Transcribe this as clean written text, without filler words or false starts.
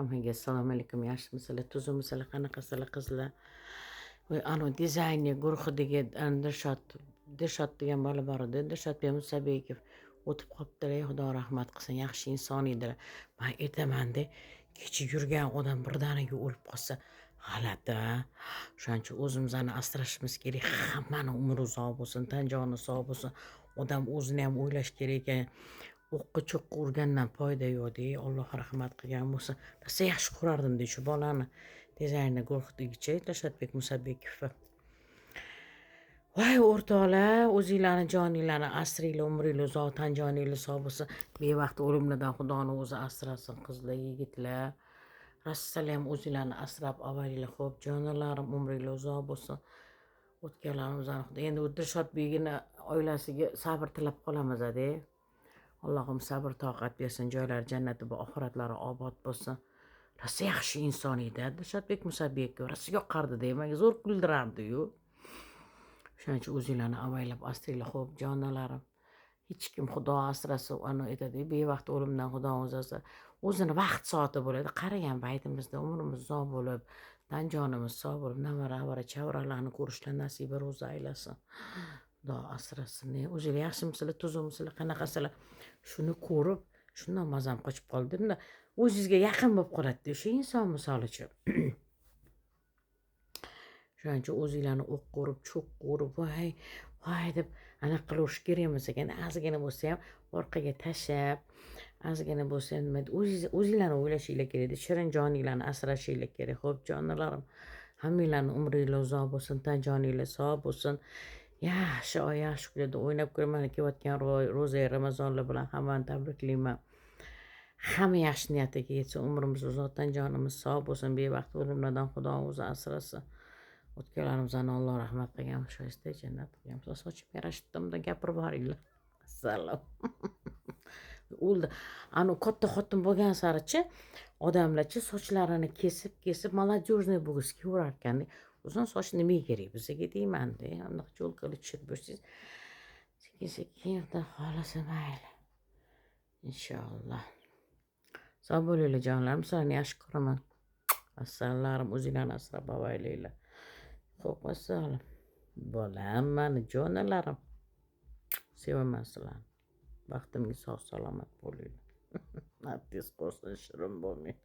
Hammaga assalomu alaykum. Yaxshimisizlar, tuzukmisizlar, qanaqasizlar qizlar? Voy dizayner guruhidagi Dilshod degan bola bor edi. Dilshodbek Musabekov o'tib qolibdilar. Xudo rahmat qilsin. Yaxshi inson edilar. Men aytaman-da, kecha yurgan odam birdaniga o'lib qolsa g'alati. O'shaning uchun o'zimizni asrashimiz kerak. Hammani umri uzoq bo'lsin, tan joni sog' bo'lsin. Odam o'zini ham o'ylash kerak ekan. O'qqa cho'qqa urgandan foyda yo'q-da. Alloh rahmat qilgan bo'lsin. Rosa yaxshi ko'rardim-da shu bolani. Dizayner guruhidagicha Dilshodbek Musabekov. Voy o'rtoqlar, o'zinglarni joninglarni asringlar, umringlar uzoq, tan joninglar sog' bo'lsin. Bevaqt o'limlardan Xudoni o'zi asrasin, qizlar, yigitlar. Rassalam o'zinglarni asrab avvalinglar, xo'p, jonlarim, umringlar uzoq bo'lsin. O'tganlarimizdan Xudo. Endi Dilshodbekning oilasiga sabr tilab qolamiz-da. Allohim sabr toqat bersin, joylari jannati bu, oxiratlari obod bo'lsin. Rosa yaxshi inson edi Dilshodbek Musabekov. Rosa yoqardi-da, menga zo'r kuldirardi-yu. O'shaning uchun o'zinglarni avaylab asringlar, xo'p, jonlarim. Hech kim Xudo asrasin, ana aytadi, bevaqt o'limdan Xudo o'zi o'zini vaqt soati bo'ladi. Qaragan paytimizda umrimiz uzoq bo'lib, tan jonimiz sog' bo'lib, navara chavralarni ko'rishdan nasiba ro'za aylasin. Xudo asrasin. O'zinglar yaxshimisizlar, tuzukmisizlar, qanaqasizlar? Shuni ko'rib, shundan mazam qochib qoldim-da, o'zingizga yaqin bo'lib qoladi-da o'sha inson misolichi. O'shaning uchun o'zinglarni o'qqa urib, cho'qqa urib, voy deb anaqa qilish kerak emas ekan. Ozgina bo'lsa ham orqaga tashlab, ozgina bo'lsa ham nima, o'zinglarni o'ylashinglar kerak, shirin joninglarni asrashinglar kerak. Xo'p, jonlarim, hammanglarning umringlar uzoq bo'lsin, tan joninglar sog' bo'lsin. Yaxshi oy, yaxshi kunlarda o'ynab ko'raman. Kelayotgan ro'za Ramazonlar bilan hammani tabriklayman. Hamma yaxshi niyatiga yetsin, umrimiz uzoq, tan jonimiz sog' bo'lsin, bevaqt o'limlardan Xudo o'zi asrasin. O'tganlarimizdan Alloh rahmat qilgan, shoista jannat qilgan. Sochim yarashibdimda gapirib boringlar. Assalom. O'ldi. Katta xotin bo'lgan sarichi odamlarchi sochlarini kesib молодёжный bo'lishga urar ekan. Uzun soch nimaga kerak bizga deyman-da. Anaqa cho'lkali tushib bo'lsangiz, sekin xohlasa mayli. Inshaalloh. Sog' bo'linglar jonlarim, sizlarni yaxshi ko'raman. Assalomu o'zinglarni asrab avaylanglar. Xo'p, assalom. Bolam, mani jonlarim. Sevaman sizlarni. Baxtimga sog' salomat bo'linglar. Artist qo'rsin, shirin bo'lmang.